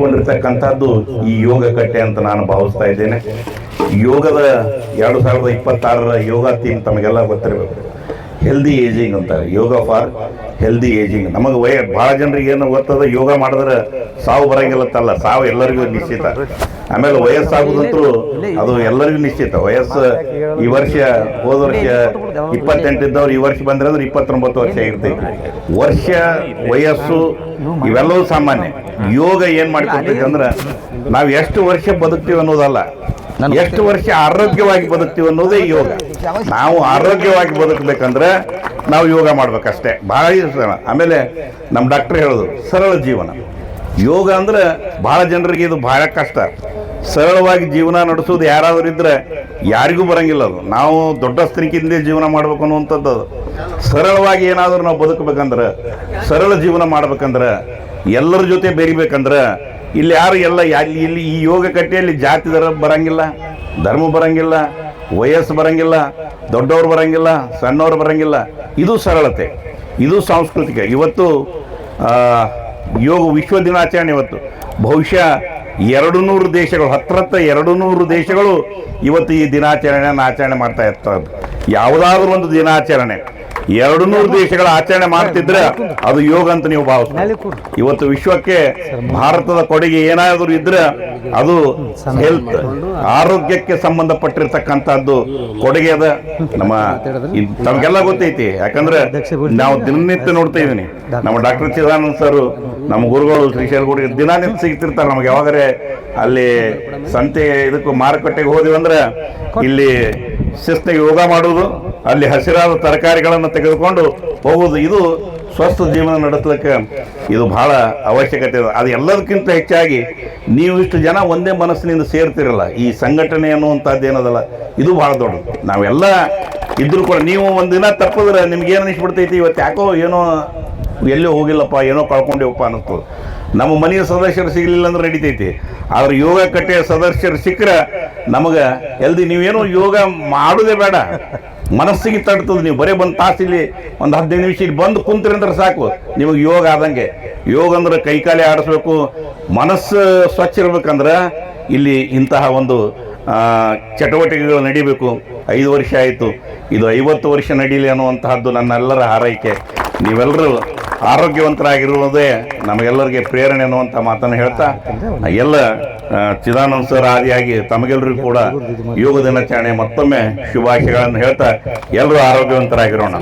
ಕೊಂಡಿರ್ತಕ್ಕಂಥದ್ದು ಈ ಯೋಗ ಕಟ್ಟೆ ಅಂತ ನಾನು ಭಾವಿಸ್ತಾ ಇದ್ದೇನೆ. ಯೋಗದ 2026ರ ಯೋಗ ಥೀಮ್ ತಮಗೆಲ್ಲ ಗೊತ್ತಿರಬೇಕು. ಹೆಲ್ದಿ ಏಜಿಂಗ್ ಅಂತಾರೆ, ಯೋಗ ಫಾರ್ ಹೆಲ್ದಿ ಏಜಿಂಗ್. ನಮಗೆ ಭಾಳ ಜನರಿಗೆ ಏನು ಗೊತ್ತದ, ಯೋಗ ಮಾಡಿದ್ರೆ ಸಾವು ಬರಂಗಿಲ್ಲತ್ತಲ್ಲ, ಸಾವು ಎಲ್ಲರಿಗೂ ನಿಶ್ಚಿತ. ಆಮೇಲೆ ವಯಸ್ಸಾಗೋದಂತೂ ಅದು ಎಲ್ಲರಿಗೂ ನಿಶ್ಚಿತ. ವಯಸ್ಸು ಈ ವರ್ಷ ಹೋದ ವರ್ಷ 28 ಇದ್ದವ್ರು ಈ ವರ್ಷ ಬಂದ್ರೆ ಅಂದ್ರೆ 29 ವರ್ಷ ಇರ್ತೈತಿ. ವರ್ಷ ವಯಸ್ಸು ಇವೆಲ್ಲವೂ ಸಾಮಾನ್ಯ. ಯೋಗ ಏನ್ ಮಾಡ್ಕೊಳ್ತೈತಿ ಅಂದ್ರೆ ನಾವು ಎಷ್ಟು ವರ್ಷ ಬದುಕ್ತೀವಿ ಅನ್ನೋದಲ್ಲ, ಎಷ್ಟು ವರ್ಷ ಆರೋಗ್ಯವಾಗಿ ಬದುಕ್ತೀವಿ ಅನ್ನೋದೇ ಯೋಗ. ನಾವು ಆರೋಗ್ಯವಾಗಿ ಬದುಕಬೇಕಂದ್ರೆ ನಾವು ಯೋಗ ಮಾಡ್ಬೇಕಷ್ಟೇ, ಭಾಳ ಸರಳ. ಆಮೇಲೆ ನಮ್ಮ ಡಾಕ್ಟರ್ ಹೇಳೋದು ಸರಳ ಜೀವನ. ಯೋಗ ಅಂದ್ರೆ ಭಾಳ ಜನರಿಗೆ ಇದು ಭಾಳ ಕಷ್ಟ. ಸರಳವಾಗಿ ಜೀವನ ನಡೆಸೋದು ಯಾರಾದರೂ ಇದ್ರೆ ಯಾರಿಗೂ ಬರಂಗಿಲ್ಲ ಅದು. ನಾವು ದೊಡ್ಡ ಸ್ಥಿತಿಯಿಂದ ಜೀವನ ಮಾಡ್ಬೇಕು ಅನ್ನುವಂಥದ್ದು. ಸರಳವಾಗಿ ಏನಾದರೂ ನಾವು ಬದುಕಬೇಕಂದ್ರೆ, ಸರಳ ಜೀವನ ಮಾಡ್ಬೇಕಂದ್ರೆ, ಎಲ್ಲರ ಜೊತೆ ಬೆರಿಬೇಕಂದ್ರೆ ಇಲ್ಲಿ ಯಾರು ಇಲ್ಲಿ ಈ ಯೋಗ ಕಟ್ಟೆಯಲ್ಲಿ ಜಾತಿ ಬರಂಗಿಲ್ಲ, ಧರ್ಮ ಬರಂಗಿಲ್ಲ, ವಯಸ್ಸು ಬರಂಗಿಲ್ಲ, ದೊಡ್ಡವ್ರು ಬರಂಗಿಲ್ಲ, ಸಣ್ಣವ್ರು ಬರಂಗಿಲ್ಲ. ಇದು ಸರಳತೆ, ಇದು ಸಾಂಸ್ಕೃತಿಕ. ಇವತ್ತು ಯೋಗ ವಿಶ್ವ ದಿನಾಚರಣೆ. ಇವತ್ತು ಬಹುಶಃ 200 ದೇಶಗಳು, ಹತ್ರ 200 ದೇಶಗಳು ಇವತ್ತು ಈ ದಿನಾಚರಣೆಯನ್ನು ಆಚರಣೆ ಮಾಡ್ತಾ ಇರ್ತದೆ. ಯಾವುದಾದ್ರೂ ಒಂದು ದಿನಾಚರಣೆ 200 ದೇಶಗಳ ಆಚರಣೆ ಮಾಡ್ತಿದ್ರೆ ಅದು ಯೋಗ ಅಂತ ನೀವು ಭಾವಿಸ್ತೀರಿ. ಇವತ್ತು ವಿಶ್ವಕ್ಕೆ ಭಾರತದ ಕೊಡುಗೆ ಏನಾದರೂ ಇದ್ರೆ ಅದು ಹೆಲ್ತ್, ಆರೋಗ್ಯಕ್ಕೆ ಸಂಬಂಧಪಟ್ಟಿರ್ತಕ್ಕಂಥದ್ದು ಕೊಡುಗೆ ಅದ. ನಮಗೆಲ್ಲ ಗೊತ್ತೈತಿ, ಯಾಕಂದ್ರೆ ನಾವು ದಿನನಿತ್ಯ ನೋಡ್ತಾ ಇದ್ದೀನಿ. ನಮ್ಮ ಡಾಕ್ಟರ್ ಚಿದಾನಂದ ಸರ್, ನಮ್ಮ ಗುರುಗಳು ಶ್ರೀಶೈಲಗುಡಿ ದಿನನಿತ್ಯ ಸಿಗ್ತಿರ್ತಾರೆ ನಮ್ಗೆ. ಯಾವಾಗರೆ ಅಲ್ಲಿ ಸಂತೆ ಇದಕ್ಕೂ ಮಾರುಕಟ್ಟೆಗೆ ಹೋದಿವಿ ಅಂದ್ರೆ ಇಲ್ಲಿ ಶಿಸ್ತಾಗಿ ಯೋಗ ಮಾಡೋದು, ಅಲ್ಲಿ ಹಸಿರಾದ ತರಕಾರಿಗಳನ್ನು ತೆಗೆದುಕೊಂಡು ಹೋಗೋದು, ಇದು ಸ್ವಸ್ಥ ಜೀವನ ನಡೆಸಲಿಕ್ಕೆ ಇದು ಬಹಳ ಅವಶ್ಯಕತೆ ಇದೆ. ಅದು ಎಲ್ಲದಕ್ಕಿಂತ ಹೆಚ್ಚಾಗಿ ನೀವು ಇಷ್ಟು ಜನ ಒಂದೇ ಮನಸ್ಸಿನಿಂದ ಸೇರ್ತಿರಲ್ಲ, ಈ ಸಂಘಟನೆ ಅನ್ನುವಂಥದ್ದು ಏನದಲ್ಲ, ಇದು ಭಾಳ ದೊಡ್ಡದು. ನಾವೆಲ್ಲ ಇದ್ರೂ ಕೂಡ ನೀವು ಒಂದಿನ ತಪ್ಪಿದ್ರೆ ನಿಮ್ಗೇನು ಅನಿಸ್ಬಿಡ್ತೈತಿ, ಇವತ್ತು ಯಾಕೋ ಏನೋ ಎಲ್ಲೋ ಹೋಗಿಲ್ಲಪ್ಪ, ಏನೋ ಕಳ್ಕೊಂಡಿವಪ್ಪ ಅನ್ನಿಸ್ತದೆ. ನಮ್ಮ ಮನೆಯ ಸದಸ್ಯರು ಸಿಗಲಿಲ್ಲ ಅಂದ್ರೆ ನಡಿತೈತಿ, ಆದ್ರೆ ಯೋಗ ಕಟ್ಟೆಯ ಸದಸ್ಯರು ಸಿಕ್ಕರೆ ನಮಗೆ ನೀವೇನೋ ಯೋಗ ಮಾಡೋದೇ ಬೇಡ, ಮನಸ್ಸಿಗೆ ತಡ್ತದೆ. ನೀವು ಬರೀ ಒಂದು ತಾಸು ಇಲ್ಲಿ ಒಂದು 15 ನಿಮಿಷ ಇಲ್ಲಿ ಬಂದು ಕುಂತ್ರಿ ಅಂದ್ರೆ ಸಾಕು, ನಿಮಗೆ ಯೋಗ ಆದಂಗೆ. ಯೋಗ ಅಂದ್ರೆ ಕೈಕಾಲಿ ಆಡಿಸ್ಬೇಕು, ಮನಸ್ಸು ಸ್ವಚ್ಛ ಇರ್ಬೇಕಂದ್ರೆ ಇಲ್ಲಿ ಇಂತಹ ಒಂದು ಚಟುವಟಿಕೆಗಳು ನಡಿಬೇಕು. 5 ವರ್ಷ ಆಯಿತು, ಇದು 50 ವರ್ಷ ನಡೀಲಿ ಅನ್ನುವಂತಹದ್ದು ನನ್ನೆಲ್ಲರ ಹಾರೈಕೆ. ನೀವೆಲ್ಲರೂ ಆರೋಗ್ಯವಂತರಾಗಿರುವುದೇ ನಮಗೆಲ್ಲರಿಗೆ ಪ್ರೇರಣೆ ಅನ್ನುವಂಥ ಮಾತನ್ನು ಹೇಳ್ತಾ, ಎಲ್ಲ ಚಿದಾನಂದ ಸರ್ ಆದಿಯಾಗಿ ತಮಗೆಲ್ಲರಿಗೂ ಕೂಡ ಯೋಗ ದಿನಾಚರಣೆ ಮತ್ತೊಮ್ಮೆ ಶುಭಾಶಯಗಳನ್ನು ಹೇಳ್ತಾ ಎಲ್ಲರೂ ಆರೋಗ್ಯವಂತರಾಗಿರೋಣ.